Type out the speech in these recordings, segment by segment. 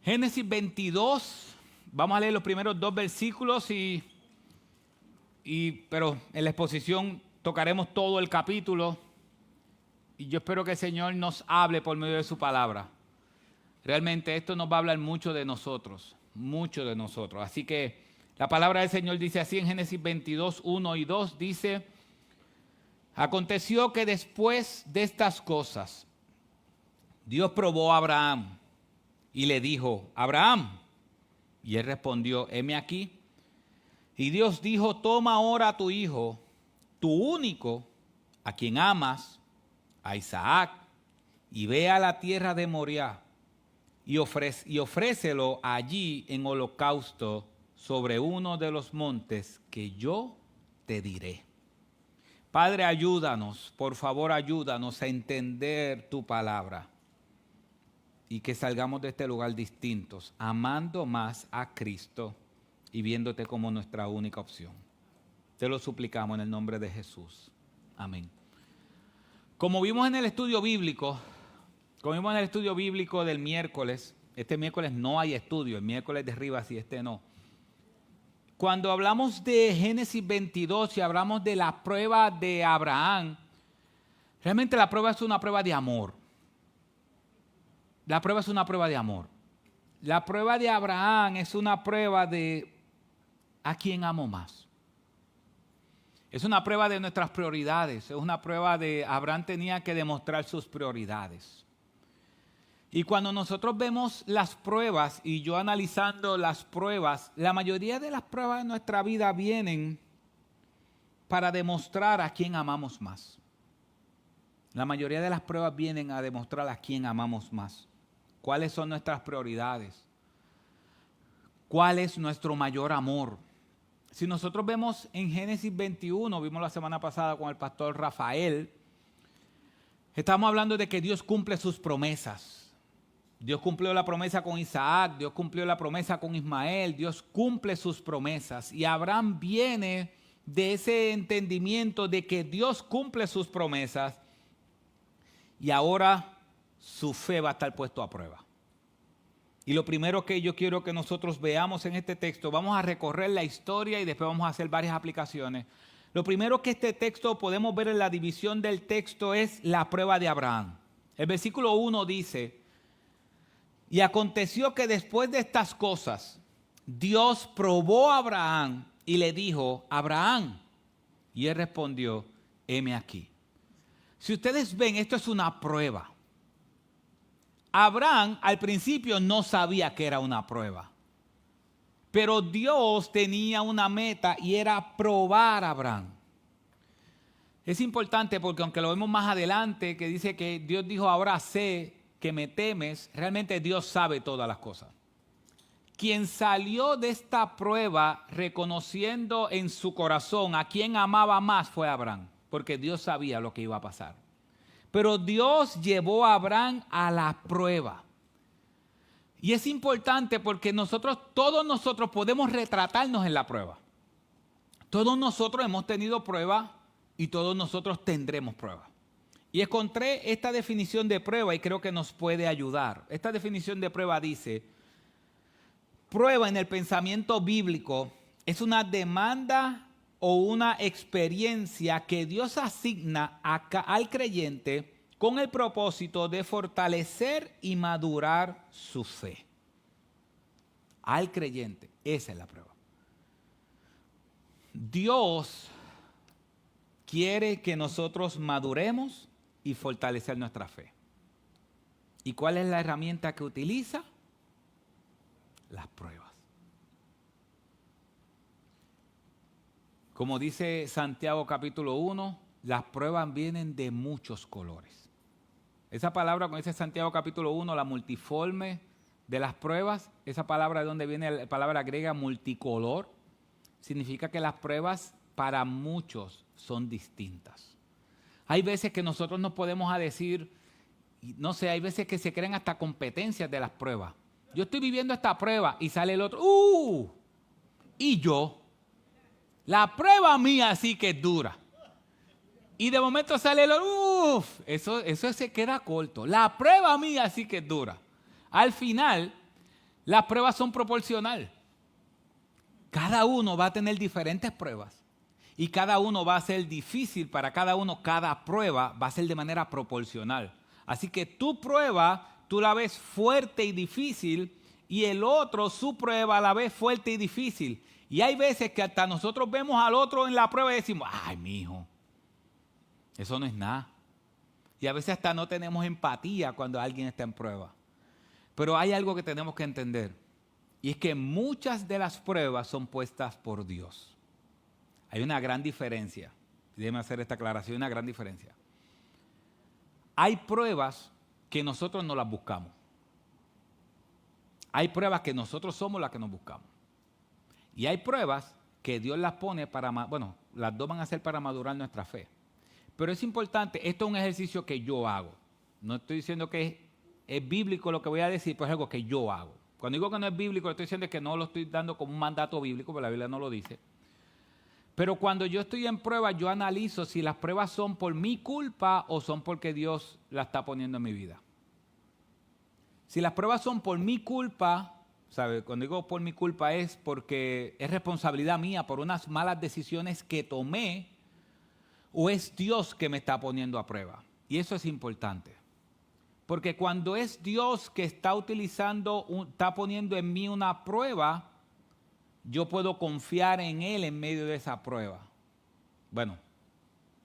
Génesis 22, vamos a leer los primeros 2 versículos, pero en la exposición tocaremos todo el capítulo y yo espero que el Señor nos hable por medio de su palabra. Realmente esto nos va a hablar mucho de nosotros. Así que la palabra del Señor dice así en Génesis 22, 1 y 2, dice: aconteció que después de estas cosas, Dios probó a Abraham y le dijo: Abraham. Y él respondió: heme aquí. Y Dios dijo: toma ahora a tu hijo, tu único, a quien amas, a Isaac, y ve a la tierra de Moriah, y ofrécelo allí en holocausto sobre uno de los montes que yo te diré. Padre, ayúdanos, por favor, ayúdanos a entender tu palabra y que salgamos de este lugar distintos, amando más a Cristo y viéndote como nuestra única opción. Te lo suplicamos en el nombre de Jesús. Amén. Como vimos en el estudio bíblico del miércoles, este miércoles no hay estudio, el miércoles de Rivas y este no. Cuando hablamos de Génesis 22 y hablamos de la prueba de Abraham, realmente la prueba es una prueba de amor. La prueba es una prueba de amor. La prueba de Abraham es una prueba de a quién amo más. Es una prueba de nuestras prioridades. Es una prueba de Abraham tenía que demostrar sus prioridades. Y cuando nosotros vemos las pruebas, y yo analizando las pruebas, la mayoría de las pruebas de nuestra vida vienen para demostrar a quién amamos más. La mayoría de las pruebas vienen a demostrar a quién amamos más. ¿Cuáles son nuestras prioridades? ¿Cuál es nuestro mayor amor? Si nosotros vemos en Génesis 21, vimos la semana pasada con el pastor Rafael, estamos hablando de que Dios cumple sus promesas. Dios cumplió la promesa con Isaac, Dios cumplió la promesa con Ismael, Dios cumple sus promesas. Y Abraham viene de ese entendimiento de que Dios cumple sus promesas y ahora su fe va a estar puesto a prueba. Y lo primero que yo quiero que nosotros veamos en este texto, vamos a recorrer la historia y después vamos a hacer varias aplicaciones. Lo primero que este texto podemos ver en la división del texto es la prueba de Abraham. El versículo 1 dice: y aconteció que después de estas cosas, Dios probó a Abraham y le dijo: Abraham. Y él respondió: heme aquí. Si ustedes ven, esto es una prueba. Abraham al principio no sabía que era una prueba. Pero Dios tenía una meta y era probar a Abraham. Es importante porque aunque lo vemos más adelante, que dice que Dios dijo: ahora sé que me temes, realmente Dios sabe todas las cosas. Quien salió de esta prueba reconociendo en su corazón a quien amaba más fue Abraham, porque Dios sabía lo que iba a pasar. Pero Dios llevó a Abraham a la prueba. Y es importante porque todos nosotros podemos retratarnos en la prueba. Todos nosotros hemos tenido prueba y todos nosotros tendremos prueba. Y encontré esta definición de prueba y creo que nos puede ayudar. Esta definición de prueba dice: prueba en el pensamiento bíblico es una demanda o una experiencia que Dios asigna al creyente con el propósito de fortalecer y madurar su fe. Al creyente, esa es la prueba. Dios quiere que nosotros maduremos y fortalecer nuestra fe. ¿Y cuál es la herramienta que utiliza? Las pruebas. Como dice Santiago capítulo 1, las pruebas vienen de muchos colores. Esa palabra, cuando dice Santiago capítulo 1, la multiforme de las pruebas, esa palabra de donde viene la palabra griega multicolor, significa que las pruebas para muchos son distintas. Hay veces que nosotros nos podemos decir, no sé, hay veces que se crean hasta competencias de las pruebas. Yo estoy viviendo esta prueba y sale el otro, y yo, la prueba mía sí que es dura. Y de momento sale el otro, eso se queda corto. La prueba mía sí que es dura. Al final, Las pruebas son proporcionales. Cada uno va a tener diferentes pruebas y cada uno va a ser difícil para cada uno. Cada prueba va a ser de manera proporcional. Así que tu prueba, tú la ves fuerte y difícil, y el otro, su prueba, la ves fuerte y difícil. Y hay veces que hasta nosotros vemos al otro en la prueba y decimos, ay, mijo, eso no es nada. Y a veces hasta no tenemos empatía cuando alguien está en prueba. Pero hay algo que tenemos que entender, y es que muchas de las pruebas son puestas por Dios. Hay una gran diferencia. Déjeme hacer esta aclaración, una gran diferencia. Hay pruebas que nosotros no las buscamos. Hay pruebas que nosotros somos las que nos buscamos. Y hay pruebas que Dios las pone para, bueno, las dos van a ser para madurar nuestra fe. Pero es importante, esto es un ejercicio que yo hago. No estoy diciendo que es bíblico lo que voy a decir, pero es algo que yo hago. Cuando digo que no es bíblico, estoy diciendo que no lo estoy dando como un mandato bíblico, porque la Biblia no lo dice. Pero cuando yo estoy en prueba, yo analizo si las pruebas son por mi culpa o son porque Dios las está poniendo en mi vida. Si las pruebas son por mi culpa, ¿sabe? Cuando digo por mi culpa es porque es responsabilidad mía por unas malas decisiones que tomé, o es Dios que me está poniendo a prueba. Y eso es importante. Porque cuando es Dios que está está poniendo en mí una prueba, yo puedo confiar en Él en medio de esa prueba. Bueno,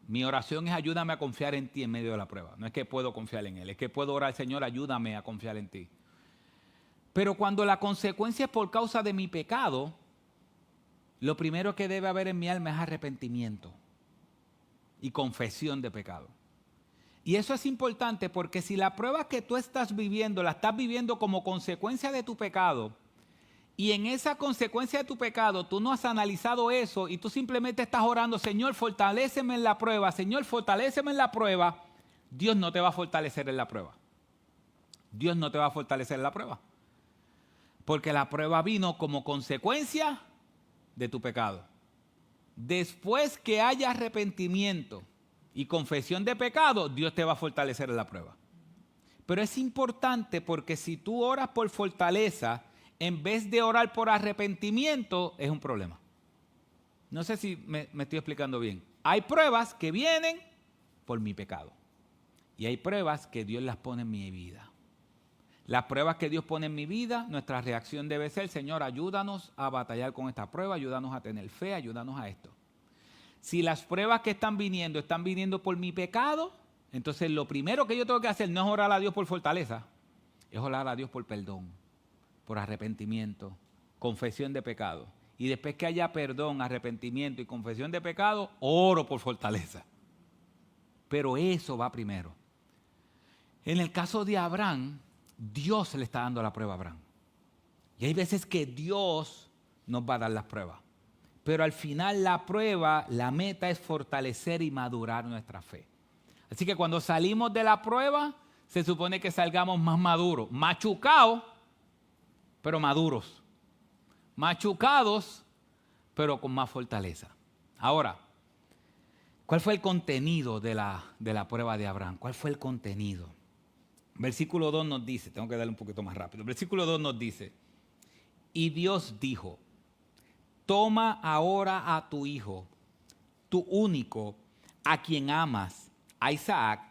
mi oración es ayúdame a confiar en ti en medio de la prueba. No es que puedo confiar en Él, es que puedo orar, Señor, ayúdame a confiar en ti. Pero cuando la consecuencia es por causa de mi pecado, lo primero que debe haber en mi alma es arrepentimiento y confesión de pecado. Y eso es importante porque si la prueba que tú estás viviendo, la estás viviendo como consecuencia de tu pecado, y en esa consecuencia de tu pecado tú no has analizado eso y tú simplemente estás orando, Señor, fortaléceme en la prueba, Señor, fortaléceme en la prueba, Dios no te va a fortalecer en la prueba. Dios no te va a fortalecer en la prueba. Porque la prueba vino como consecuencia de tu pecado. Después que haya arrepentimiento y confesión de pecado, Dios te va a fortalecer en la prueba. Pero es importante porque si tú oras por fortaleza, en vez de orar por arrepentimiento, es un problema. No sé si me estoy explicando bien. Hay pruebas que vienen por mi pecado. Y hay pruebas que Dios las pone en mi vida. Las pruebas que Dios pone en mi vida, nuestra reacción debe ser, Señor, ayúdanos a batallar con esta prueba, ayúdanos a tener fe, ayúdanos a esto. Si las pruebas que están viniendo por mi pecado, entonces lo primero que yo tengo que hacer no es orar a Dios por fortaleza, es orar a Dios por perdón, por arrepentimiento, confesión de pecado. Y después que haya perdón, arrepentimiento y confesión de pecado, oro por fortaleza. Pero eso va primero. En el caso de Abraham, Dios le está dando la prueba a Abraham. Y hay veces que Dios nos va a dar las pruebas. Pero al final la prueba, la meta es fortalecer y madurar nuestra fe. Así que cuando salimos de la prueba, se supone que salgamos más maduros, machucados, pero maduros. Machucados, pero con más fortaleza. Ahora, ¿cuál fue el contenido de la prueba de Abraham? ¿Cuál fue el contenido? Versículo 2 nos dice, tengo que darle un poquito más rápido. Versículo 2 nos dice, y Dios dijo, toma ahora a tu hijo, tu único, a quien amas, a Isaac,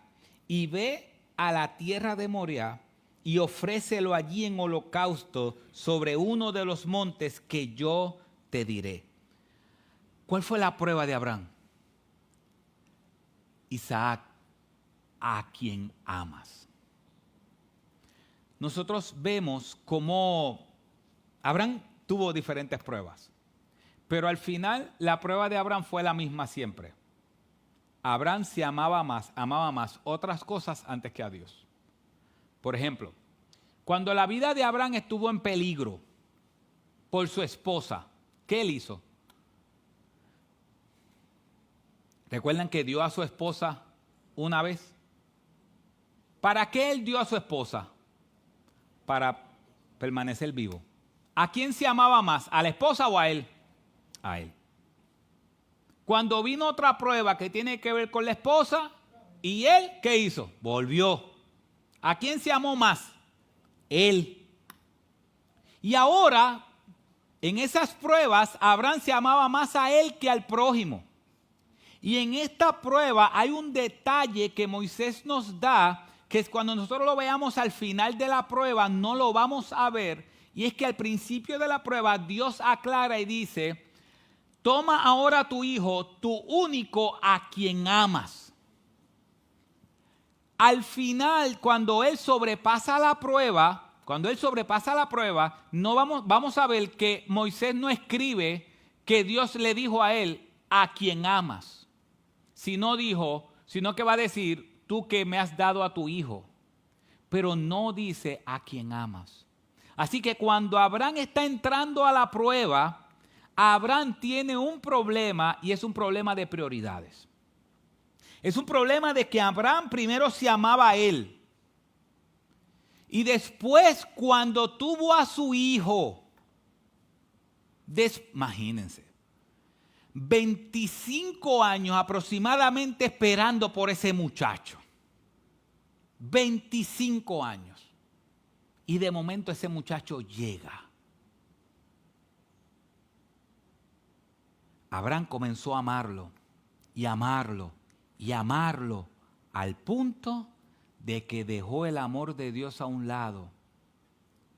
y ve a la tierra de Moriah y ofrécelo allí en holocausto sobre uno de los montes que yo te diré. ¿Cuál fue la prueba de Abraham? Isaac, a quien amas. Nosotros vemos cómo Abraham tuvo diferentes pruebas. Pero al final la prueba de Abraham fue la misma siempre. Abraham se amaba más otras cosas antes que a Dios. Por ejemplo, cuando la vida de Abraham estuvo en peligro por su esposa, ¿qué él hizo? ¿Recuerdan que dio a su esposa una vez? ¿Para qué él dio a su esposa? Para permanecer vivo. ¿A quién se amaba más? ¿A la esposa o a él? A él. Cuando vino otra prueba que tiene que ver con la esposa, ¿y él qué hizo? Volvió. ¿A quién se amó más? Él. Y ahora, en esas pruebas, Abraham se amaba más a él que al prójimo. Y en esta prueba hay un detalle que Moisés nos da, que es cuando nosotros lo veamos al final de la prueba, no lo vamos a ver. Y es que al principio de la prueba, Dios aclara y dice, toma ahora tu hijo, tu único a quien amas. Al final, cuando él sobrepasa la prueba, no vamos a ver que Moisés no escribe que Dios le dijo a él, a quien amas. Sino que va a decir, tú que me has dado a tu hijo. Pero no dice a quien amas. Así que cuando Abraham está entrando a la prueba, Abraham tiene un problema y es un problema de prioridades. Es un problema de que Abraham primero se amaba a él. Y después cuando tuvo a su hijo, imagínense, 25 años aproximadamente esperando por ese muchacho. 25 años. Y de momento ese muchacho llega. Abraham comenzó a amarlo y amarlo y amarlo al punto de que dejó el amor de Dios a un lado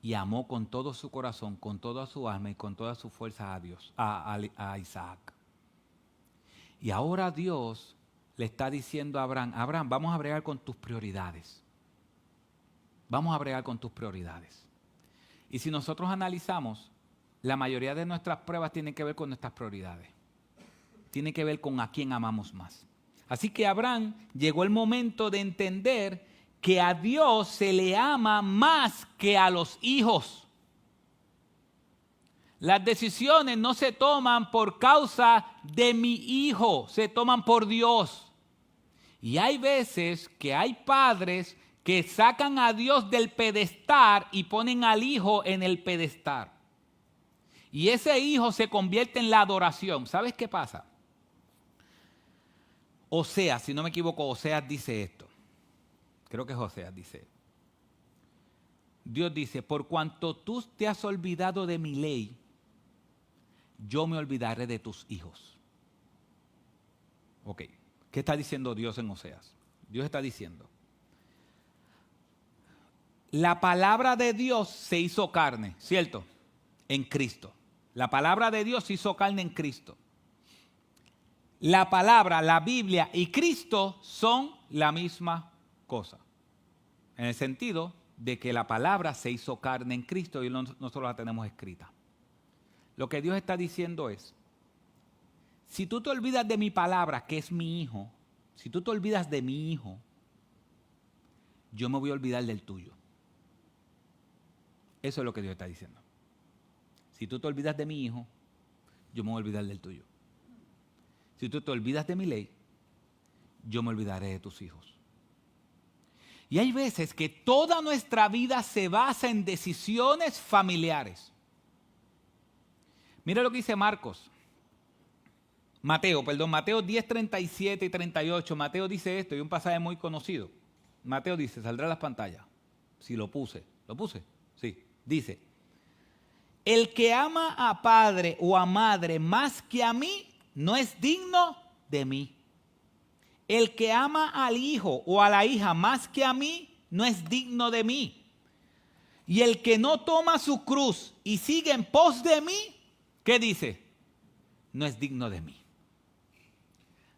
y amó con todo su corazón, con toda su alma y con toda su fuerza a Dios, a Isaac. Y ahora Dios le está diciendo a Abraham, Abraham, vamos a bregar con tus prioridades. Vamos a bregar con tus prioridades. Y si nosotros analizamos, la mayoría de nuestras pruebas tienen que ver con nuestras prioridades. Tiene que ver con a quién amamos más. Así que Abraham llegó el momento de entender que a Dios se le ama más que a los hijos. Las decisiones no se toman por causa de mi hijo, se toman por Dios. Y hay veces que hay padres que sacan a Dios del pedestal y ponen al hijo en el pedestal. Y ese hijo se convierte en la adoración. ¿Sabes qué pasa? Oseas, si no me equivoco, Oseas dice esto. Creo que Oseas dice. Dios dice, por cuanto tú te has olvidado de mi ley, yo me olvidaré de tus hijos. Ok, ¿qué está diciendo Dios en Oseas? Dios está diciendo, la palabra de Dios se hizo carne, ¿cierto? En Cristo. La palabra de Dios se hizo carne en Cristo. La palabra, la Biblia y Cristo son la misma cosa. En el sentido de que la palabra se hizo carne en Cristo y nosotros la tenemos escrita. Lo que Dios está diciendo es, si tú te olvidas de mi palabra, que es mi hijo, si tú te olvidas de mi hijo, yo me voy a olvidar del tuyo. Eso es lo que Dios está diciendo. Si tú te olvidas de mi hijo, yo me voy a olvidar del tuyo. Si tú te olvidas de mi ley, yo me olvidaré de tus hijos. Y hay veces que toda nuestra vida se basa en decisiones familiares. Mira lo que dice Mateo 10, 37 y 38. Mateo dice esto y un pasaje muy conocido. Mateo dice, saldrá a las pantallas. Si lo puse. ¿Lo puse? Sí. Dice, el que ama a padre o a madre más que a mí, no es digno de mí. El que ama al hijo o a la hija más que a mí, no es digno de mí. Y el que no toma su cruz y sigue en pos de mí, ¿qué dice? No es digno de mí.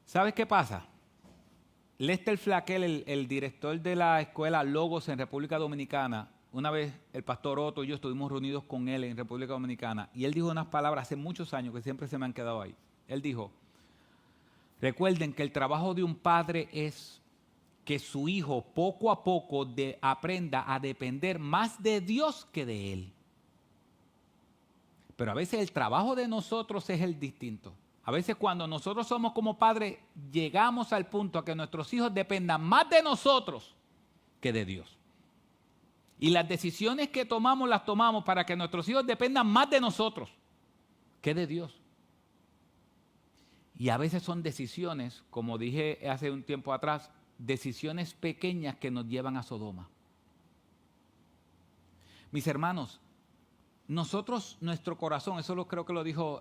¿Sabes qué pasa? Lester Flaquel, el director de la escuela Logos en República Dominicana, una vez el pastor Otto y yo estuvimos reunidos con él en República Dominicana y él dijo unas palabras hace muchos años que siempre se me han quedado ahí. Él dijo, recuerden que el trabajo de un padre es que su hijo poco a poco aprenda a depender más de Dios que de él. Pero a veces el trabajo de nosotros es el distinto. A veces cuando nosotros somos como padres, llegamos al punto a que nuestros hijos dependan más de nosotros que de Dios. Y las decisiones que tomamos, las tomamos para que nuestros hijos dependan más de nosotros que de Dios. Y a veces son decisiones, como dije hace un tiempo atrás, decisiones pequeñas que nos llevan a Sodoma. Mis hermanos, nosotros, nuestro corazón, creo que lo dijo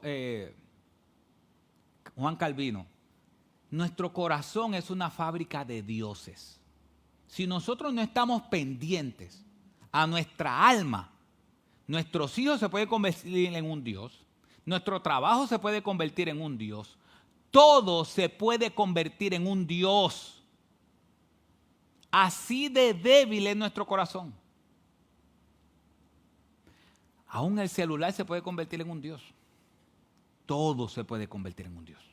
Juan Calvino, nuestro corazón es una fábrica de dioses. Si nosotros no estamos pendientes a nuestra alma, nuestros hijos se pueden convertir en un Dios, nuestro trabajo se puede convertir en un Dios, todo se puede convertir en un Dios. Así de débil es nuestro corazón. Aún el celular se puede convertir en un Dios. Todo se puede convertir en un Dios.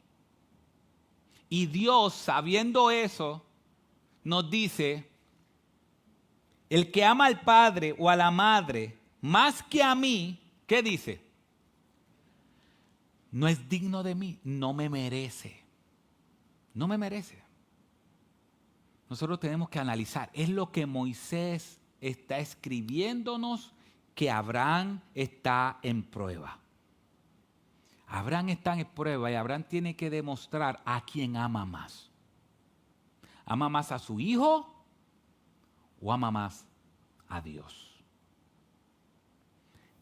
Y Dios, sabiendo eso, nos dice, el que ama al padre o a la madre más que a mí, ¿qué dice? No es digno de mí, no me merece. No me merece. Nosotros tenemos que analizar, es lo que Moisés está escribiéndonos, que Abraham está en prueba. Abraham está en prueba y Abraham tiene que demostrar a quién ama más. ¿Ama más a su hijo o ama más a Dios?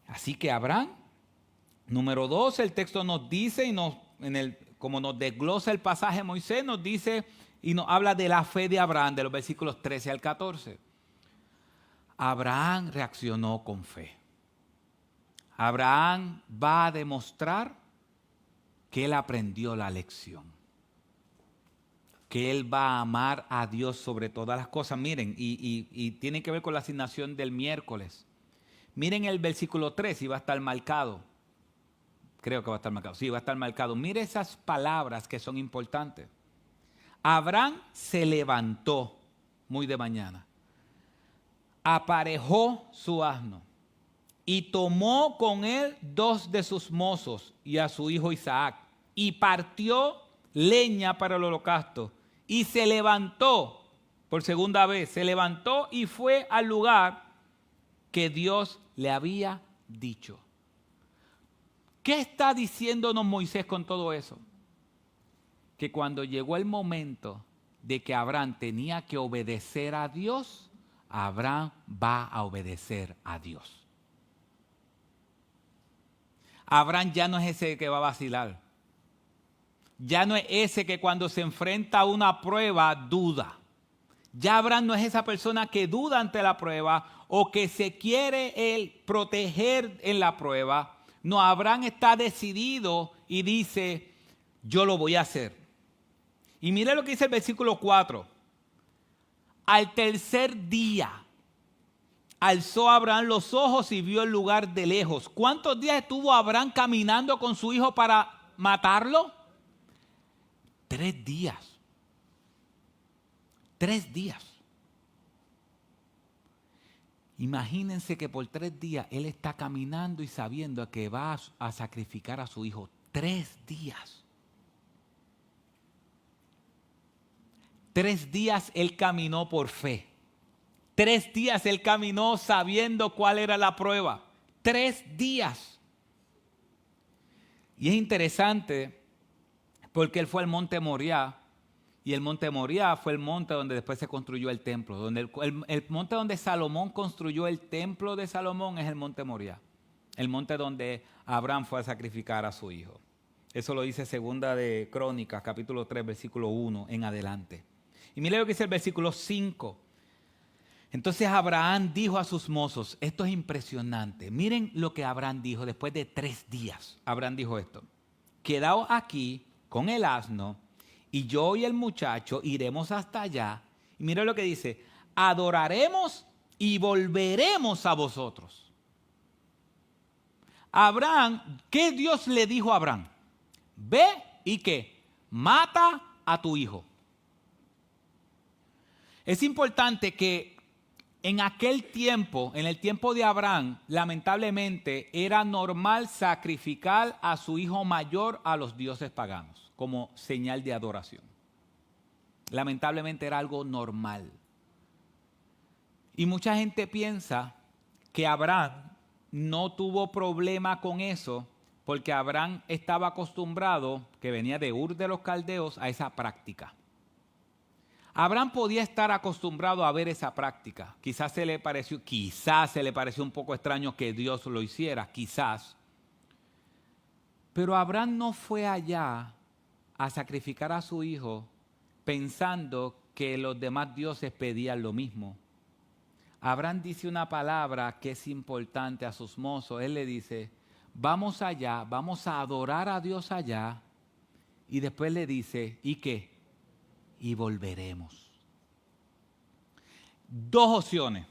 Así que Abraham, número 2, el texto nos dice, como nos desglosa el pasaje Moisés, nos dice y nos habla de la fe de Abraham, de los versículos 13 al 14. Abraham reaccionó con fe. Abraham va a demostrar que él aprendió la lección. Que él va a amar a Dios sobre todas las cosas. Miren, y tiene que ver con la asignación del miércoles. Miren el versículo 3 y va a estar marcado. Creo que va a estar marcado. Sí, va a estar marcado. Mire esas palabras que son importantes. Abraham se levantó muy de mañana. Aparejó su asno y tomó con él 2 de sus mozos y a su hijo Isaac y partió leña para el holocausto y se levantó por segunda vez, se levantó y fue al lugar que Dios le había dicho. ¿Qué está diciéndonos Moisés con todo eso? Que cuando llegó el momento de que Abraham tenía que obedecer a Dios, Abraham va a obedecer a Dios. Abraham ya no es ese que va a vacilar. Ya no es ese que cuando se enfrenta a una prueba duda. Ya Abraham no es esa persona que duda ante la prueba o que se quiere él proteger en la prueba. No, Abraham está decidido y dice, yo lo voy a hacer. Y mire lo que dice el versículo 4. Al tercer día alzó Abraham los ojos y vio el lugar de lejos. ¿Cuántos días estuvo Abraham caminando con su hijo para matarlo? 3 días. 3 días. Imagínense que por 3 días él está caminando y sabiendo que va a sacrificar a su hijo. 3 días. 3 días él caminó por fe. 3 días él caminó sabiendo cuál era la prueba. 3 días. Y es interesante porque él fue al monte Moriah. Y el monte Moriah fue el monte donde después se construyó el templo. Donde el monte donde Salomón construyó el templo de Salomón es el monte Moriah. El monte donde Abraham fue a sacrificar a su hijo. Eso lo dice Segunda de Crónicas, capítulo 3, versículo 1 en adelante. Y mire lo que dice el versículo 5. Entonces Abraham dijo a sus mozos, esto es impresionante. Miren lo que Abraham dijo después de 3 días. Abraham dijo esto, quedaos aquí con el asno y yo y el muchacho iremos hasta allá. Y mire lo que dice, adoraremos y volveremos a vosotros. Abraham, ¿qué Dios le dijo a Abraham? Ve y ¿qué? Mata a tu hijo. Es importante que en aquel tiempo, en el tiempo de Abraham, lamentablemente era normal sacrificar a su hijo mayor a los dioses paganos como señal de adoración. Lamentablemente era algo normal. Y mucha gente piensa que Abraham no tuvo problema con eso porque Abraham estaba acostumbrado, que venía de Ur de los Caldeos, a esa práctica. Abraham podía estar acostumbrado a ver esa práctica. Quizás se le pareció un poco extraño que Dios lo hiciera, quizás. Pero Abraham no fue allá a sacrificar a su hijo pensando que los demás dioses pedían lo mismo. Abraham dice una palabra que es importante a sus mozos. Él le dice, vamos allá, vamos a adorar a Dios allá. Y después le dice, ¿y qué? Y volveremos. Dos opciones.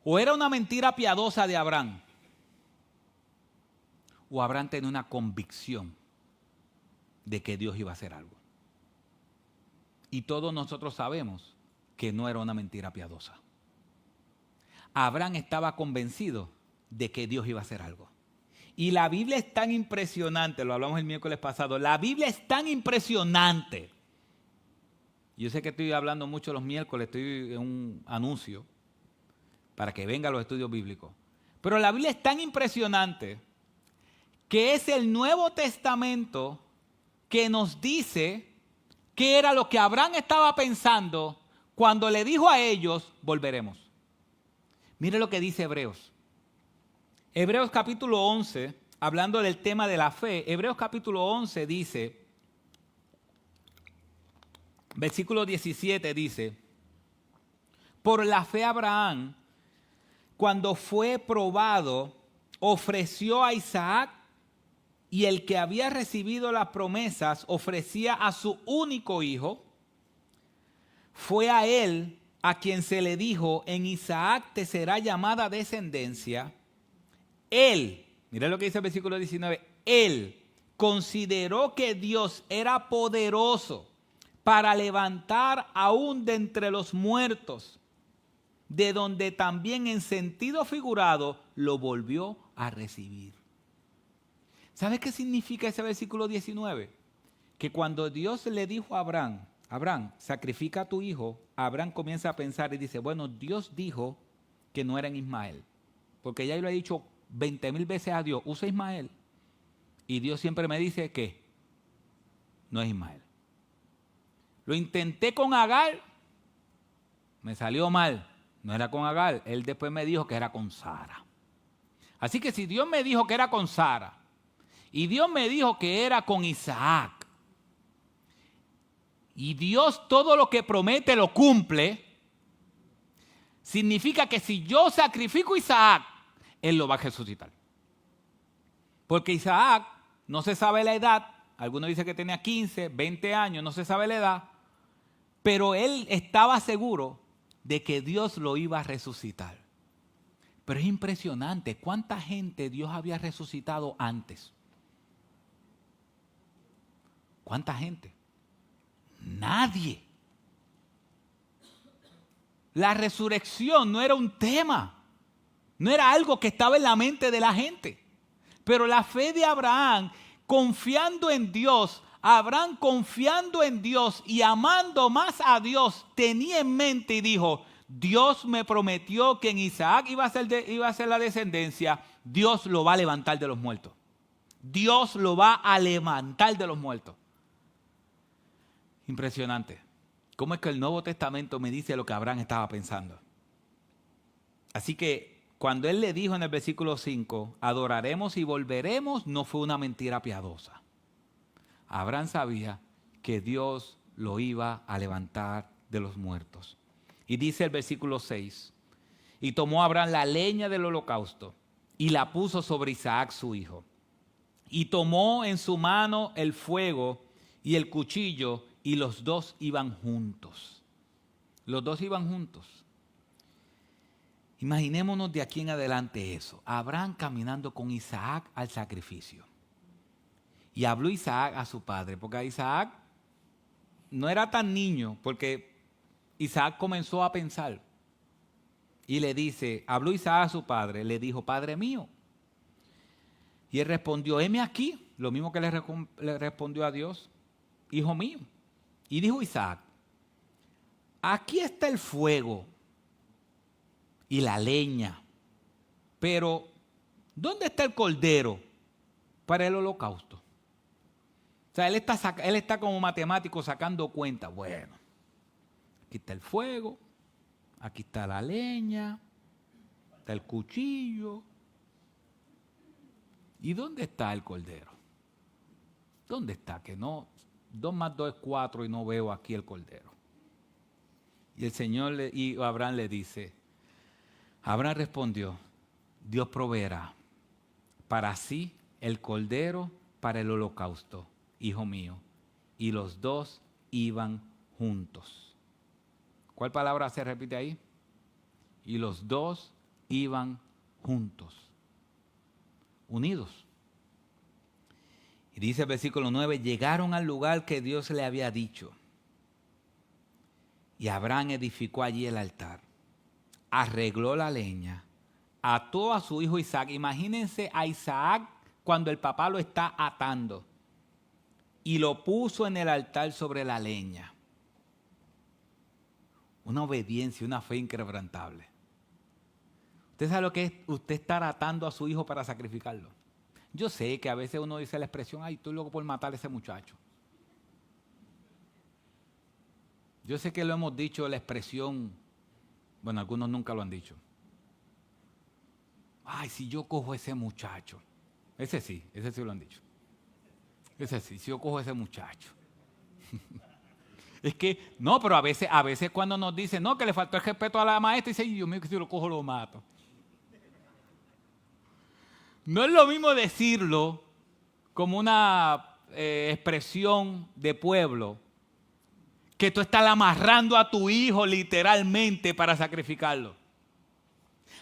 O era una mentira piadosa de Abraham, o Abraham tenía una convicción de que Dios iba a hacer algo. Y todos nosotros sabemos que no era una mentira piadosa. Abraham estaba convencido de que Dios iba a hacer algo. Y la Biblia es tan impresionante, lo hablamos el miércoles pasado, la Biblia es tan impresionante. Yo sé que estoy hablando mucho los miércoles, estoy en un anuncio para que vengan los estudios bíblicos. Pero la Biblia es tan impresionante que es el Nuevo Testamento que nos dice qué era lo que Abraham estaba pensando cuando le dijo a ellos, volveremos. Mire lo que dice Hebreos. Hebreos capítulo 11, hablando del tema de la fe, Hebreos capítulo 11 dice, versículo 17 dice, por la fe Abraham, cuando fue probado, ofreció a Isaac, y el que había recibido las promesas ofrecía a su único hijo. Fue a él a quien se le dijo, en Isaac te será llamada descendencia. Él, mira lo que dice el versículo 19, él consideró que Dios era poderoso para levantar aún de entre los muertos, de donde también en sentido figurado lo volvió a recibir. ¿Sabes qué significa ese versículo 19? Que cuando Dios le dijo a Abraham, Abraham, sacrifica a tu hijo, Abraham comienza a pensar y dice, bueno, Dios dijo que no era en Ismael, porque ya yo le he dicho 20,000 veces a Dios, usa Ismael, y Dios siempre me dice que no es Ismael. Lo intenté con Agar, me salió mal, no era con Agar, él después me dijo que era con Sara. Así que si Dios me dijo que era con Sara, y Dios me dijo que era con Isaac, y Dios todo lo que promete lo cumple, significa que si yo sacrifico a Isaac, Él lo va a resucitar. Porque Isaac no se sabe la edad, algunos dicen que tenía 15, 20 años, no se sabe la edad, pero él estaba seguro de que Dios lo iba a resucitar. Pero es impresionante cuánta gente Dios había resucitado antes. ¿Cuánta gente? Nadie. La resurrección no era un tema, no era algo que estaba en la mente de la gente. Pero la fe de Abraham, confiando en Dios, Abraham confiando en Dios y amando más a Dios, tenía en mente y dijo, Dios me prometió que en Isaac iba a ser la descendencia, Dios lo va a levantar de los muertos. Dios lo va a levantar de los muertos. Impresionante. ¿Cómo es que el Nuevo Testamento me dice lo que Abraham estaba pensando? Así que cuando él le dijo en el versículo 5, adoraremos y volveremos, no fue una mentira piadosa. Abraham sabía que Dios lo iba a levantar de los muertos. Y dice el versículo 6, y tomó Abraham la leña del holocausto y la puso sobre Isaac su hijo. Y tomó en su mano el fuego y el cuchillo, y los dos iban juntos. Los dos iban juntos. Imaginémonos de aquí en adelante eso. Abraham caminando con Isaac al sacrificio. Y habló Isaac a su padre, porque Isaac no era tan niño, porque Isaac comenzó a pensar. Y le dice, habló Isaac a su padre, le dijo, Padre mío. Y él respondió, heme aquí, lo mismo que le respondió a Dios, hijo mío. Y dijo Isaac, aquí está el fuego y la leña, pero ¿dónde está el cordero para el holocausto? O sea, él está como matemático sacando cuentas. Bueno, aquí está el fuego, aquí está la leña, está el cuchillo. ¿Y dónde está el cordero? ¿Dónde está? Que no, 2 más 2 es 4 y no veo aquí el cordero. Y el Señor y Abraham le dice, Abraham respondió, Dios proveerá para sí el cordero para el holocausto, hijo mío. Y los dos iban juntos. ¿Cuál palabra se repite ahí? Y los dos iban juntos, unidos. Y dice el versículo 9, llegaron al lugar que Dios le había dicho. Y Abraham edificó allí el altar, arregló la leña, ató a su hijo Isaac. Imagínense a Isaac cuando el papá lo está atando. Y lo puso en el altar sobre la leña. Una obediencia, una fe inquebrantable. ¿Usted sabe lo que es usted estar atando a su hijo para sacrificarlo? Yo sé que a veces uno dice la expresión, ay, estoy loco por matar a ese muchacho. Yo sé que lo hemos dicho, la expresión, bueno, algunos nunca lo han dicho. Ay, si yo cojo a ese muchacho. Ese sí lo han dicho. Ese sí, si yo cojo a ese muchacho. Es que, no, pero a veces cuando nos dicen, no, que le faltó el respeto a la maestra, dice, Dios mío, que si lo cojo lo mato. No es lo mismo decirlo como una expresión de pueblo, que tú estás amarrando a tu hijo literalmente para sacrificarlo.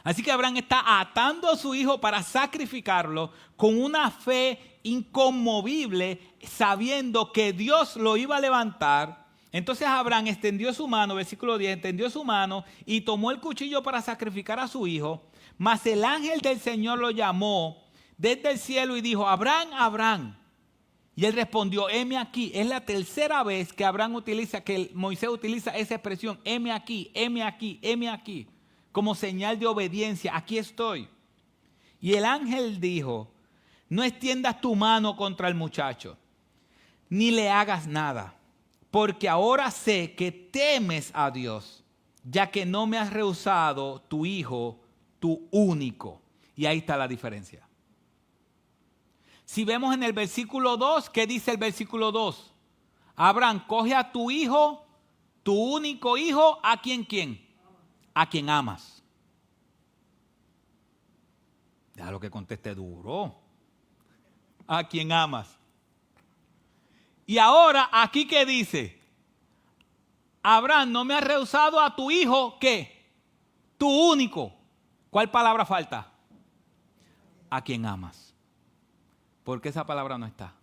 Así que Abraham está atando a su hijo para sacrificarlo con una fe inconmovible, sabiendo que Dios lo iba a levantar. Entonces Abraham extendió su mano, versículo 10, extendió su mano y tomó el cuchillo para sacrificar a su hijo. Mas el ángel del Señor lo llamó desde el cielo y dijo, Abraham, Abraham. Y él respondió, heme aquí. Es la tercera vez que Moisés utiliza esa expresión, heme aquí, heme aquí, heme aquí, como señal de obediencia. Aquí estoy. Y el ángel dijo, no extiendas tu mano contra el muchacho, ni le hagas nada, porque ahora sé que temes a Dios, ya que no me has rehusado tu hijo, tu único. Y ahí está la diferencia. Si vemos en el versículo 2, ¿qué dice el versículo 2? Abraham, coge a tu hijo, tu único hijo, ¿a quién? A quien amas. Déjalo que conteste duro. A quien amas. Y ahora, aquí ¿qué dice? Abraham, no me has rehusado a tu hijo, ¿qué? Tu único. ¿Cuál palabra falta? A quien amas. ¿Por qué esa palabra no está?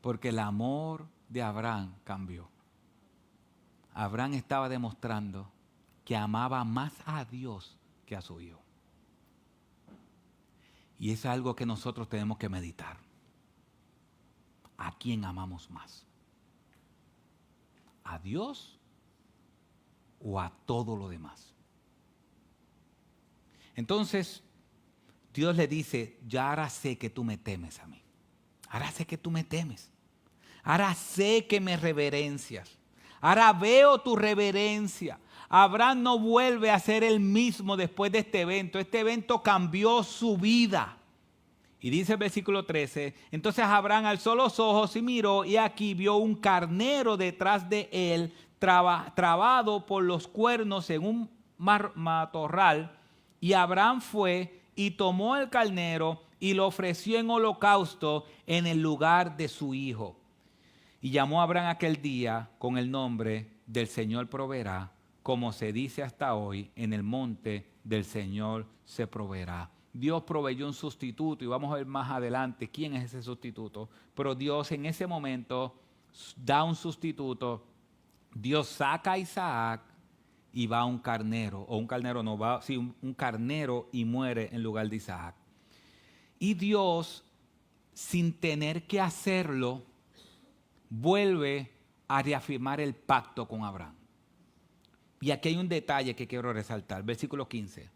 Porque el amor de Abraham cambió. Abraham estaba demostrando que amaba más a Dios que a su hijo. Y eso es algo que nosotros tenemos que meditar. ¿A quién amamos más? ¿A Dios o a todo lo demás? Entonces, Dios le dice, ya ahora sé que tú me temes a mí. Ahora sé que tú me temes. Ahora sé que me reverencias. Ahora veo tu reverencia. Abraham no vuelve a ser el mismo después de este evento. Este evento cambió su vida. Y dice el versículo 13, entonces Abraham alzó los ojos y miró, y aquí vio un carnero detrás de él, trabado por los cuernos en un matorral. Y Abraham fue y tomó el carnero y lo ofreció en holocausto en el lugar de su hijo. Y llamó a Abraham aquel día con el nombre del Señor proveerá, como se dice hasta hoy, en el monte del Señor se proveerá. Dios proveyó un sustituto y vamos a ver más adelante quién es ese sustituto. Pero Dios en ese momento da un sustituto. Dios saca a Isaac y va a un carnero, o un carnero no, va, sí, un carnero y muere en lugar de Isaac. Y Dios, sin tener que hacerlo, vuelve a reafirmar el pacto con Abraham. Y aquí hay un detalle que quiero resaltar, versículo 15.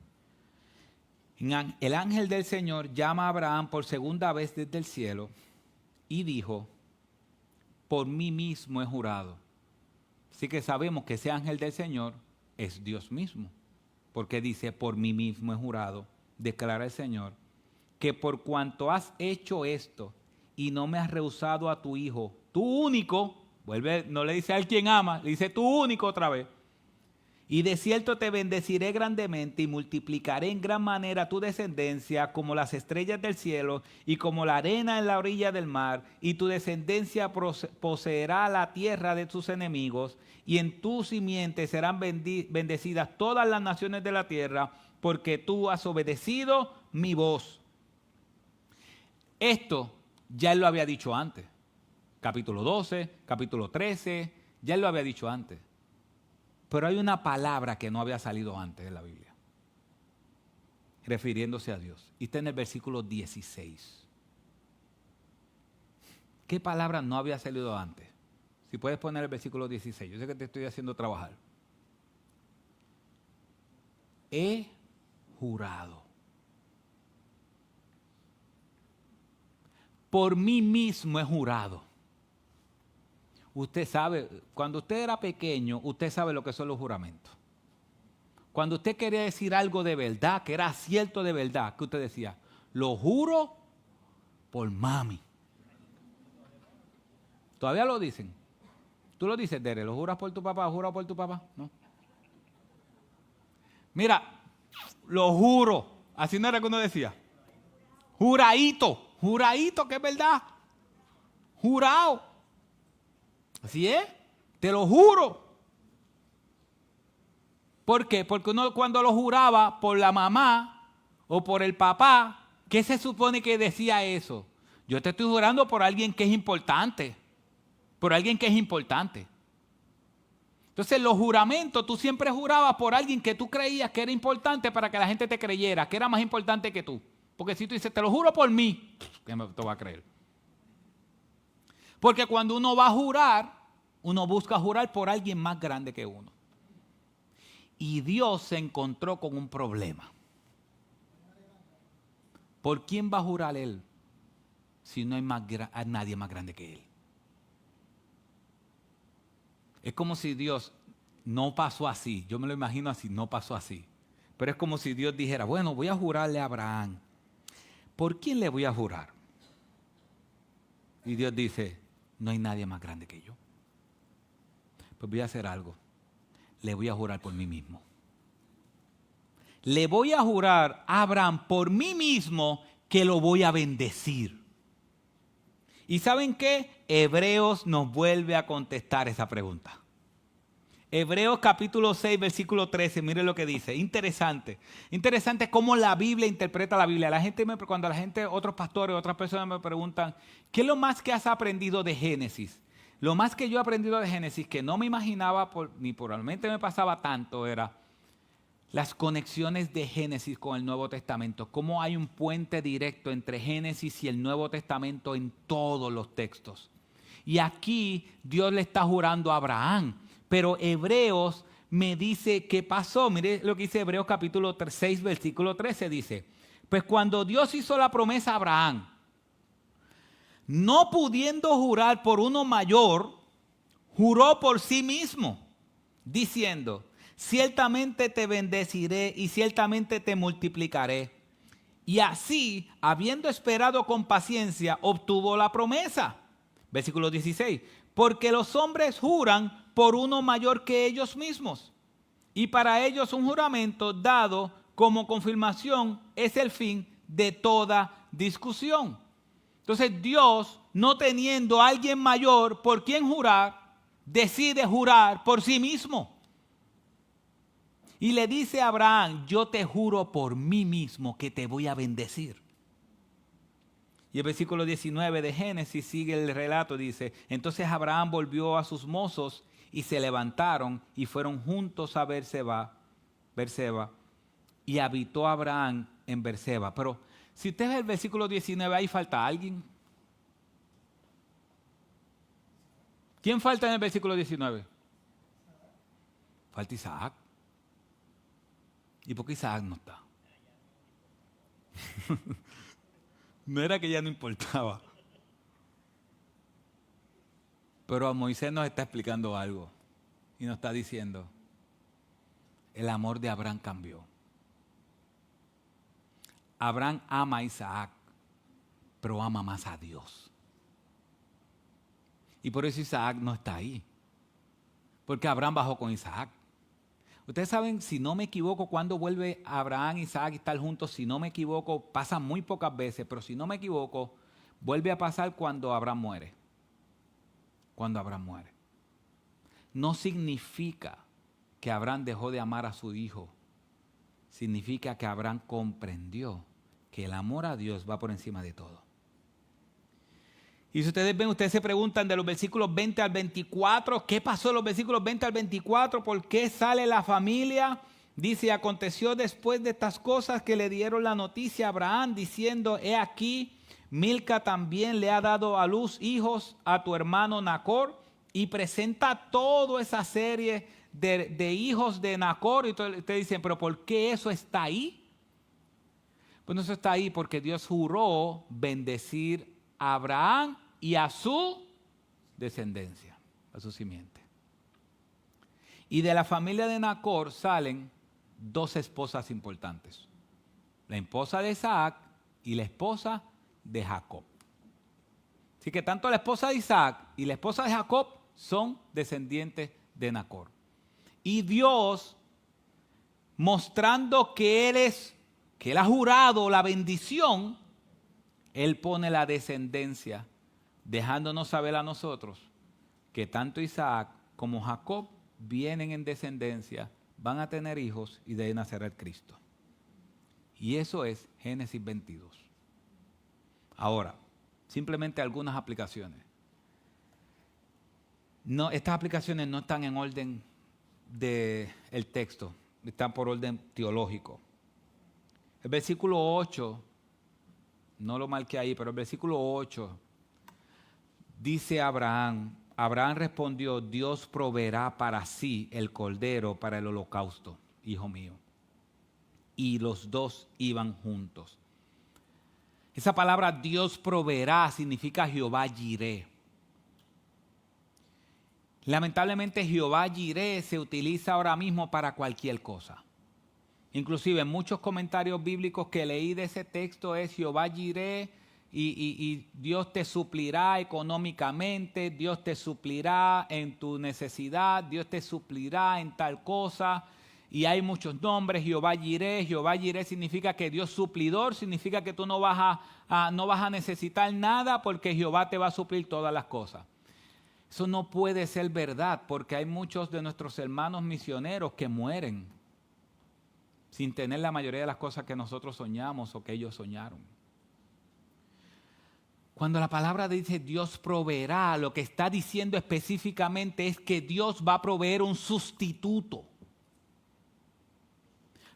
El ángel del Señor llama a Abraham por segunda vez desde el cielo y dijo, por mí mismo he jurado. Así que sabemos que ese ángel del Señor es Dios mismo, porque dice, por mí mismo he jurado, declara el Señor, que por cuanto has hecho esto y no me has rehusado a tu hijo, tu único, vuelve, no le dice a él quien ama, le dice tu único otra vez, y de cierto te bendeciré grandemente y multiplicaré en gran manera tu descendencia como las estrellas del cielo y como la arena en la orilla del mar, y tu descendencia poseerá la tierra de tus enemigos, y en tu simiente serán bendecidas todas las naciones de la tierra, porque tú has obedecido mi voz. Esto ya él lo había dicho antes. Capítulo 12, capítulo 13, ya él lo había dicho antes. Pero hay una palabra que no había salido antes de la Biblia, refiriéndose a Dios. Y está en el versículo 16. ¿Qué palabra no había salido antes? Si puedes poner el versículo 16. Yo sé que te estoy haciendo trabajar. He jurado. Por mí mismo he jurado. Usted sabe, cuando usted era pequeño, usted sabe lo que son los juramentos. Cuando usted quería decir algo de verdad, que era cierto de verdad, que usted decía, lo juro por mami. Todavía lo dicen. Tú lo dices, Dere, ¿lo juras por tu papá? ¿Juras por tu papá? No. Mira, lo juro. Así no era que uno decía. Juradito, juradito que es verdad. Jurado. Así es, te lo juro. ¿Por qué? Porque uno cuando lo juraba por la mamá o por el papá, ¿qué se supone que decía eso? Yo te estoy jurando por alguien que es importante. Por alguien que es importante. Entonces los juramentos, tú siempre jurabas por alguien que tú creías que era importante para que la gente te creyera, que era más importante que tú. Porque si tú dices, te lo juro por mí, ¿quién te va a creer? Porque cuando uno va a jurar, uno busca jurar por alguien más grande que uno. Y Dios se encontró con un problema. ¿Por quién va a jurar él si no hay nadie más grande que él? Es como si Dios no pasó así. Yo me lo imagino así, no pasó así. Pero es como si Dios dijera, bueno, voy a jurarle a Abraham. ¿Por quién le voy a jurar? Y Dios dice, no hay nadie más grande que yo. Pues voy a hacer algo. Le voy a jurar por mí mismo. Le voy a jurar a Abraham por mí mismo que lo voy a bendecir. ¿Y saben qué? Hebreos nos vuelve a contestar esa pregunta. Hebreos capítulo 6, versículo 13, mire lo que dice. Interesante. Interesante cómo la Biblia interpreta la Biblia. Cuando la gente, otros pastores, otras personas me preguntan, ¿qué es lo más que has aprendido de Génesis? Lo más que yo he aprendido de Génesis, que no me imaginaba, ni probablemente me pasaba tanto, era las conexiones de Génesis con el Nuevo Testamento. Cómo hay un puente directo entre Génesis y el Nuevo Testamento en todos los textos. Y aquí Dios le está jurando a Abraham. Pero Hebreos me dice qué pasó. Mire lo que dice Hebreos capítulo 6, versículo 13. Dice, pues cuando Dios hizo la promesa a Abraham, no pudiendo jurar por uno mayor, juró por sí mismo, diciendo, ciertamente te bendeciré y ciertamente te multiplicaré. Y así, habiendo esperado con paciencia, obtuvo la promesa. Versículo 16. Porque los hombres juran por uno mayor que ellos mismos. Y para ellos un juramento dado como confirmación es el fin de toda discusión. Entonces Dios, no teniendo a alguien mayor por quien jurar, decide jurar por sí mismo. Y le dice a Abraham, yo te juro por mí mismo que te voy a bendecir. Y el versículo 19 de Génesis sigue el relato, dice, entonces Abraham volvió a sus mozos y se levantaron y fueron juntos a Berseba, y habitó Abraham en Berseba. Pero si usted ve el versículo 19, ahí falta alguien. ¿Quién falta en el versículo 19? Falta Isaac. ¿Y por qué Isaac no está? No era que ya no importaba. Pero Moisés nos está explicando algo y nos está diciendo, el amor de Abraham cambió. Abraham ama a Isaac, pero ama más a Dios. Y por eso Isaac no está ahí, porque Abraham bajó con Isaac. Ustedes saben, si no me equivoco, cuando vuelve Abraham e Isaac a estar juntos, si no me equivoco, pasa muy pocas veces, pero si no me equivoco, vuelve a pasar cuando Abraham muere. Cuando Abraham muere. No significa que Abraham dejó de amar a su hijo. Significa que Abraham comprendió que el amor a Dios va por encima de todo. Y si ustedes ven, ustedes se preguntan de los versículos 20 al 24, ¿qué pasó en los versículos 20 al 24? ¿Por qué sale la familia? Dice, aconteció después de estas cosas que le dieron la noticia a Abraham, diciendo, he aquí, Milca también le ha dado a luz hijos a tu hermano Nacor, y presenta toda esa serie de hijos de Nacor. Y ustedes dicen, pero ¿por qué eso está ahí? Pues eso está ahí porque Dios juró bendecir a Abraham y a su descendencia, a su simiente. Y de la familia de Nacor salen dos esposas importantes. La esposa de Isaac y la esposa de Jacob. Así que tanto la esposa de Isaac y la esposa de Jacob son descendientes de Nacor. Y Dios, mostrando que Él ha jurado la bendición, Él pone la descendencia, dejándonos saber a nosotros que tanto Isaac como Jacob vienen en descendencia, van a tener hijos y de ahí nacerá el Cristo. Y eso es Génesis 22. Ahora, simplemente algunas aplicaciones. No, estas aplicaciones no están en orden del texto, están por orden teológico. El versículo 8, no lo marqué ahí, pero el versículo 8 dice Abraham respondió, Dios proveerá para sí el cordero para el holocausto, hijo mío. Y los dos iban juntos. Esa palabra Dios proveerá significa Jehová Jireh. Lamentablemente Jehová Jireh se utiliza ahora mismo para cualquier cosa. Inclusive en muchos comentarios bíblicos que leí de ese texto es Jehová Jireh y Dios te suplirá económicamente, Dios te suplirá en tu necesidad, Dios te suplirá en tal cosa. Y hay muchos nombres, Jehová Jireh significa que Dios suplidor, significa que tú no vas a necesitar nada porque Jehová te va a suplir todas las cosas. Eso no puede ser verdad porque hay muchos de nuestros hermanos misioneros que mueren sin tener la mayoría de las cosas que nosotros soñamos o que ellos soñaron. Cuando la palabra dice Dios proveerá, lo que está diciendo específicamente es que Dios va a proveer un sustituto.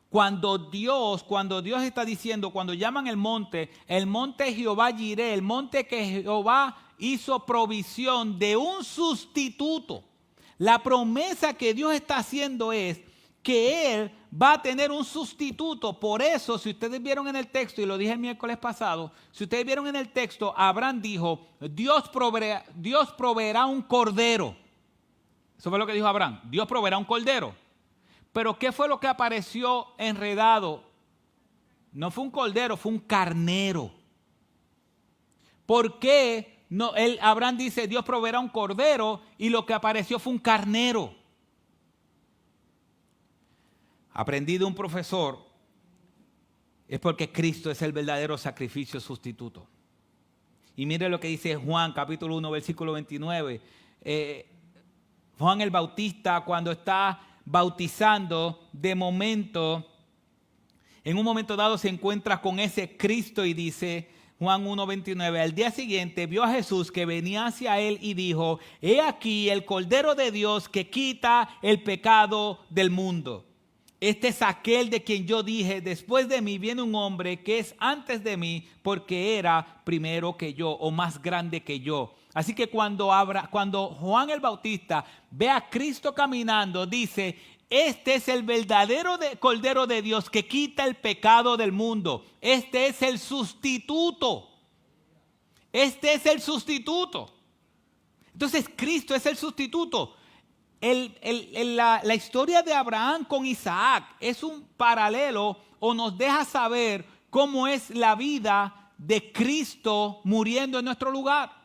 Cuando Dios está diciendo, cuando llaman el monte Jehová Jireh, el monte que Jehová hizo provisión de un sustituto. La promesa que Dios está haciendo es que Él va a tener un sustituto. Por eso, si ustedes vieron en el texto, y lo dije el miércoles pasado, si ustedes vieron en el texto, Abraham dijo, Dios proveerá un cordero. Eso fue lo que dijo Abraham, Dios proveerá un cordero. Pero ¿qué fue lo que apareció enredado? No fue un cordero, fue un carnero. ¿Por qué Abraham dice Dios proveerá un cordero y lo que apareció fue un carnero? Aprendí de un profesor, es porque Cristo es el verdadero sacrificio sustituto. Y mire lo que dice Juan capítulo 1 versículo 29. Juan el Bautista cuando está bautizando, de momento, en un momento dado se encuentra con ese Cristo y dice, Juan 1:29, al día siguiente vio a Jesús que venía hacia él y dijo, he aquí el Cordero de Dios que quita el pecado del mundo. Este es aquel de quien yo dije, después de mí viene un hombre que es antes de mí porque era primero que yo o más grande que yo. Así que cuando Juan el Bautista ve a Cristo caminando, dice, este es el verdadero Cordero de Dios que quita el pecado del mundo. Este es el sustituto. Este es el sustituto. Entonces Cristo es el sustituto. La historia de Abraham con Isaac es un paralelo o nos deja saber cómo es la vida de Cristo muriendo en nuestro lugar.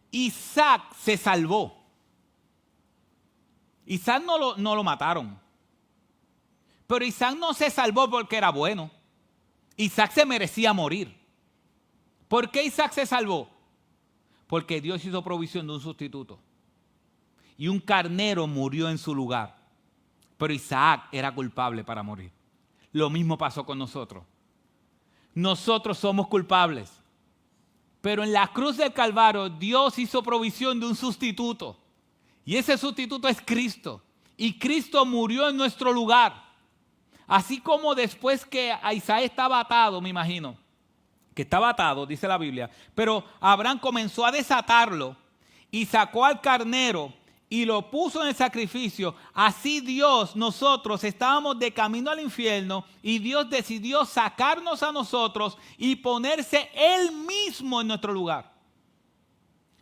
Isaac se salvó. Isaac no lo mataron. Pero Isaac no se salvó porque era bueno. Isaac se merecía morir. ¿Por qué Isaac se salvó? Porque Dios hizo provisión de un sustituto. Y un carnero murió en su lugar. Pero Isaac era culpable para morir. Lo mismo pasó con nosotros. Nosotros somos culpables. Pero en la cruz del Calvario Dios hizo provisión de un sustituto. Y ese sustituto es Cristo. Y Cristo murió en nuestro lugar. Así como después que a Isaac estaba atado, me imagino, que estaba atado, dice la Biblia, pero Abraham comenzó a desatarlo y sacó al carnero y lo puso en el sacrificio. Así Dios, nosotros estábamos de camino al infierno y Dios decidió sacarnos a nosotros y ponerse Él mismo en nuestro lugar.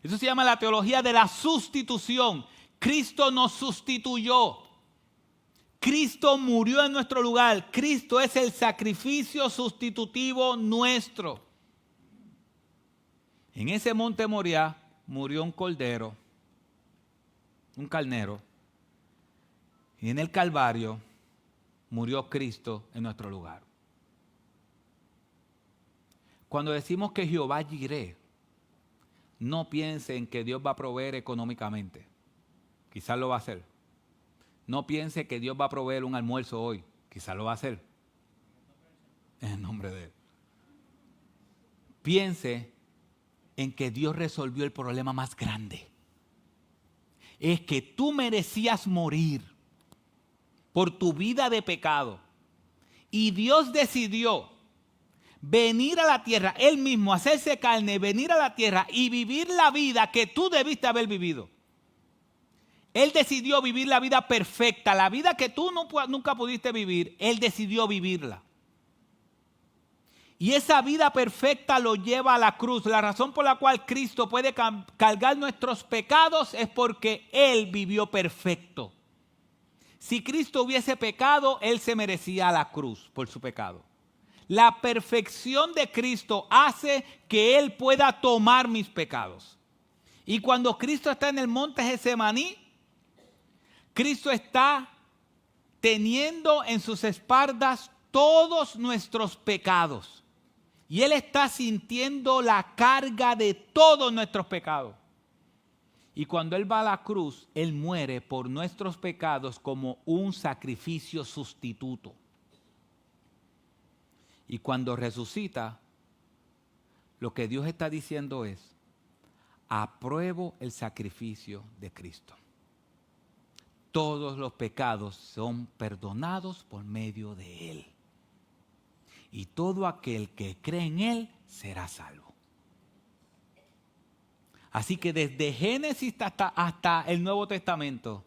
Eso se llama la teología de la sustitución. Cristo nos sustituyó. Cristo murió en nuestro lugar. Cristo es el sacrificio sustitutivo nuestro. En ese monte Moriah murió un cordero, un carnero. Y en el Calvario murió Cristo en nuestro lugar. Cuando decimos que Jehová Jireh, no piensen que Dios va a proveer económicamente. Quizás lo va a hacer. No piense que Dios va a proveer un almuerzo hoy. Quizás lo va a hacer. En el nombre de Él. Piense en que Dios resolvió el problema más grande. Es que tú merecías morir por tu vida de pecado. Y Dios decidió venir a la tierra, Él mismo, hacerse carne, venir a la tierra y vivir la vida que tú debiste haber vivido. Él decidió vivir la vida perfecta, la vida que tú nunca pudiste vivir. Él decidió vivirla. Y esa vida perfecta lo lleva a la cruz. La razón por la cual Cristo puede cargar nuestros pecados es porque Él vivió perfecto. Si Cristo hubiese pecado, Él se merecía la cruz por su pecado. La perfección de Cristo hace que Él pueda tomar mis pecados. Y cuando Cristo está en el monte Getsemaní, Cristo está teniendo en sus espaldas todos nuestros pecados. Y Él está sintiendo la carga de todos nuestros pecados. Y cuando Él va a la cruz, Él muere por nuestros pecados como un sacrificio sustituto. Y cuando resucita, lo que Dios está diciendo es: apruebo el sacrificio de Cristo. Todos los pecados son perdonados por medio de Él. Y todo aquel que cree en Él será salvo. Así que desde Génesis hasta el Nuevo Testamento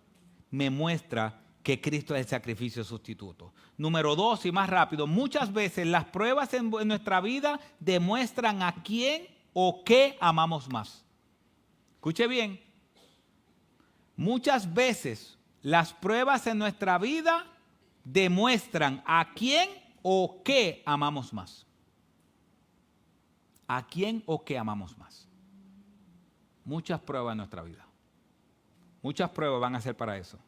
me muestra que Cristo es el sacrificio sustituto. Número 2, y más rápido, muchas veces las pruebas en nuestra vida demuestran a quién o qué amamos más. Escuche bien. Muchas veces las pruebas en nuestra vida demuestran a quién o qué amamos más. ¿A quién o qué amamos más? Muchas pruebas en nuestra vida. Muchas pruebas van a ser para eso.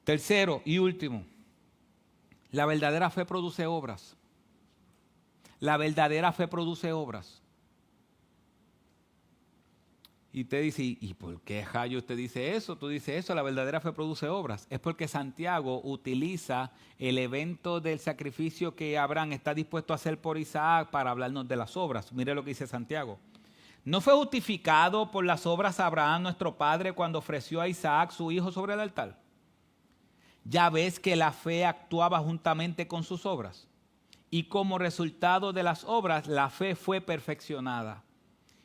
Tercero y último, la verdadera fe produce obras. La verdadera fe produce obras. Y usted dice, ¿y por qué, Jayo, usted dice eso? Tú dices eso, la verdadera fe produce obras. Es porque Santiago utiliza el evento del sacrificio que Abraham está dispuesto a hacer por Isaac para hablarnos de las obras. Mire lo que dice Santiago. ¿No fue justificado por las obras Abraham, nuestro padre, cuando ofreció a Isaac, su hijo, sobre el altar? Ya ves que la fe actuaba juntamente con sus obras. Y como resultado de las obras, la fe fue perfeccionada.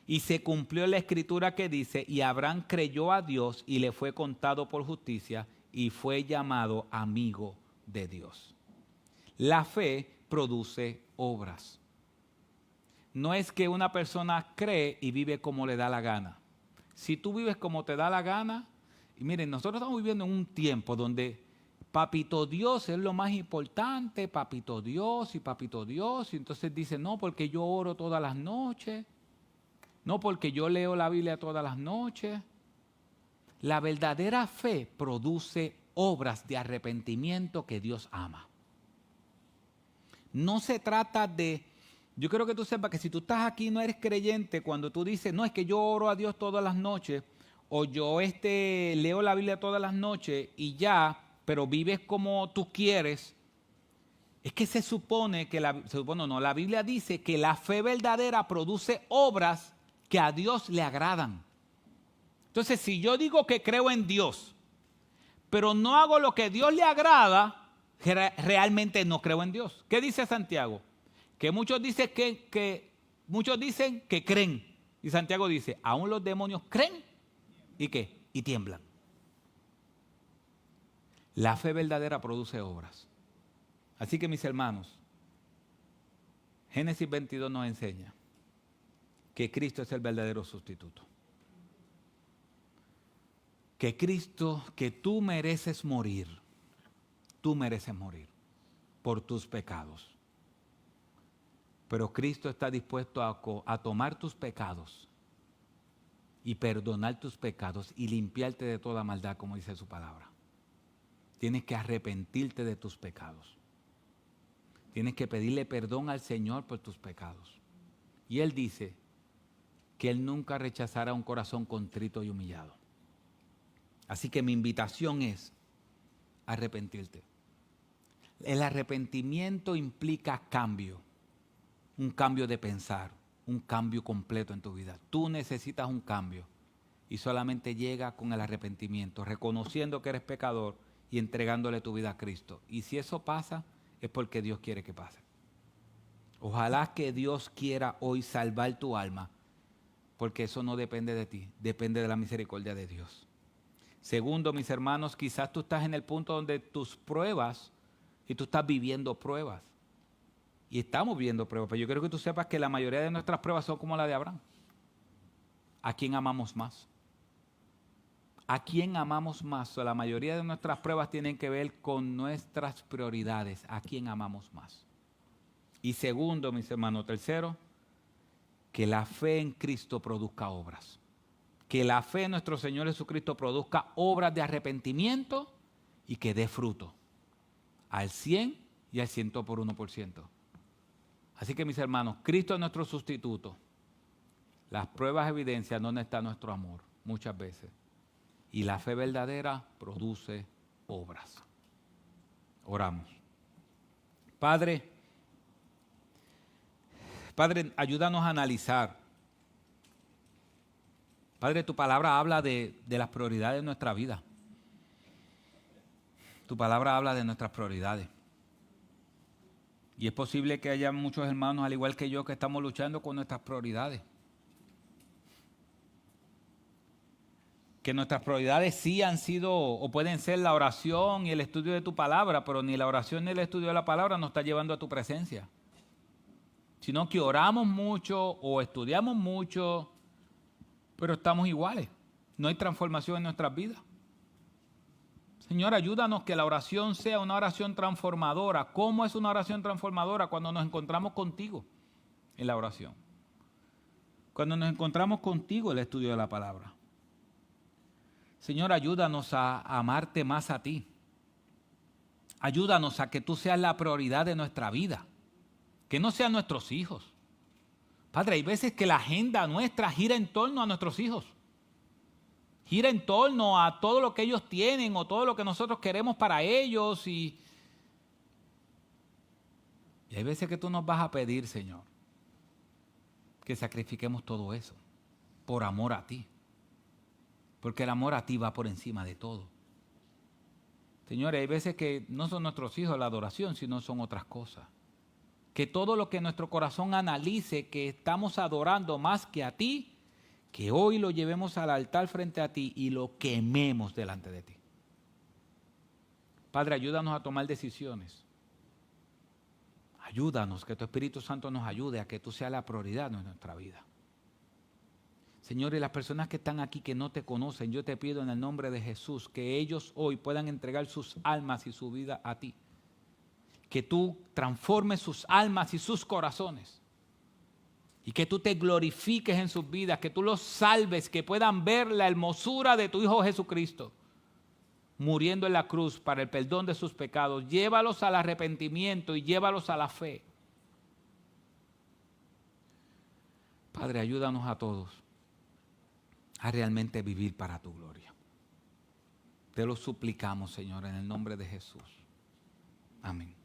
Y se cumplió la escritura que dice: y Abraham creyó a Dios y le fue contado por justicia y fue llamado amigo de Dios. La fe produce obras. no es que una persona cree y vive como le da la gana. Si tú vives como te da la gana, y miren, nosotros estamos viviendo en un tiempo donde Papito Dios es lo más importante, Papito Dios, y entonces dicen, no, porque yo oro todas las noches, no, porque yo leo la Biblia todas las noches. La verdadera fe produce obras de arrepentimiento que Dios ama. No se trata de, yo quiero que tú sepas que si tú estás aquí y no eres creyente, cuando tú dices, no, es que yo oro a Dios todas las noches, o yo leo la Biblia todas las noches y ya, pero vives como tú quieres, es que se supone que, la Biblia dice que la fe verdadera produce obras que a Dios le agradan. Entonces, si yo digo que creo en Dios, pero no hago lo que a Dios le agrada, realmente no creo en Dios. ¿Qué dice Santiago? Que muchos dicen muchos dicen que creen. Y Santiago dice, aún los demonios creen y ¿qué? Y tiemblan. La fe verdadera produce obras. Así que mis hermanos, Génesis 22 nos enseña que Cristo es el verdadero sustituto. Que Cristo, que tú mereces morir por tus pecados. Pero Cristo está dispuesto a tomar tus pecados y perdonar tus pecados y limpiarte de toda maldad, como dice su palabra. Tienes que arrepentirte de tus pecados. Tienes que pedirle perdón al Señor por tus pecados. Y Él dice que Él nunca rechazará un corazón contrito y humillado. Así que mi invitación es arrepentirte. El arrepentimiento implica cambio, un cambio de pensar, un cambio completo en tu vida. Tú necesitas un cambio y solamente llega con el arrepentimiento, reconociendo que eres pecador y entregándole tu vida a Cristo. Y si eso pasa, es porque Dios quiere que pase. Ojalá que Dios quiera hoy salvar tu alma, porque eso no depende de ti, depende de la misericordia de Dios. Segundo, mis hermanos, quizás tú estás en el punto donde tus pruebas, y tú estás viviendo pruebas. Y estamos viviendo pruebas, pero yo quiero que tú sepas que la mayoría de nuestras pruebas son como la de Abraham. ¿A quién amamos más? ¿A quién amamos más? La mayoría de nuestras pruebas tienen que ver con nuestras prioridades. ¿A quién amamos más? Y segundo, mis hermanos, tercero, que la fe en Cristo produzca obras. Que la fe en nuestro Señor Jesucristo produzca obras de arrepentimiento y que dé fruto al 100 y al 100%. Así que mis hermanos, Cristo es nuestro sustituto. Las pruebas evidencian dónde está nuestro amor, muchas veces. Y la fe verdadera produce obras. Oramos. Padre, ayúdanos a analizar. Padre, tu palabra habla de las prioridades de nuestra vida. Tu palabra habla de nuestras prioridades. Y es posible que haya muchos hermanos, al igual que yo, que estamos luchando con nuestras prioridades. Que nuestras prioridades sí han sido o pueden ser la oración y el estudio de tu palabra, pero ni la oración ni el estudio de la palabra nos está llevando a tu presencia. Sino que oramos mucho o estudiamos mucho, pero estamos iguales. No hay transformación en nuestras vidas. Señor, ayúdanos que la oración sea una oración transformadora. ¿Cómo es una oración transformadora? Cuando nos encontramos contigo en la oración. Cuando nos encontramos contigo en el estudio de la palabra. Señor, ayúdanos a amarte más a ti. Ayúdanos a que tú seas la prioridad de nuestra vida. Que no sean nuestros hijos. Padre, hay veces que la agenda nuestra gira en torno a nuestros hijos. Gira en torno a todo lo que ellos tienen o todo lo que nosotros queremos para ellos. Y hay veces que tú nos vas a pedir, Señor, que sacrifiquemos todo eso por amor a ti. Porque el amor a ti va por encima de todo. Señores, hay veces que no son nuestros hijos la adoración, sino son otras cosas. Que todo lo que nuestro corazón analice que estamos adorando más que a ti, que hoy lo llevemos al altar frente a ti y lo quememos delante de ti. Padre, ayúdanos a tomar decisiones. Ayúdanos, que tu Espíritu Santo nos ayude a que tú seas la prioridad de nuestra vida. Señor, y las personas que están aquí que no te conocen, yo te pido en el nombre de Jesús que ellos hoy puedan entregar sus almas y su vida a ti. Que tú transformes sus almas y sus corazones. Y que tú te glorifiques en sus vidas, que tú los salves, que puedan ver la hermosura de tu Hijo Jesucristo, muriendo en la cruz para el perdón de sus pecados. Llévalos al arrepentimiento y llévalos a la fe. Padre, ayúdanos a todos a realmente vivir para tu gloria. Te lo suplicamos, Señor, en el nombre de Jesús. Amén.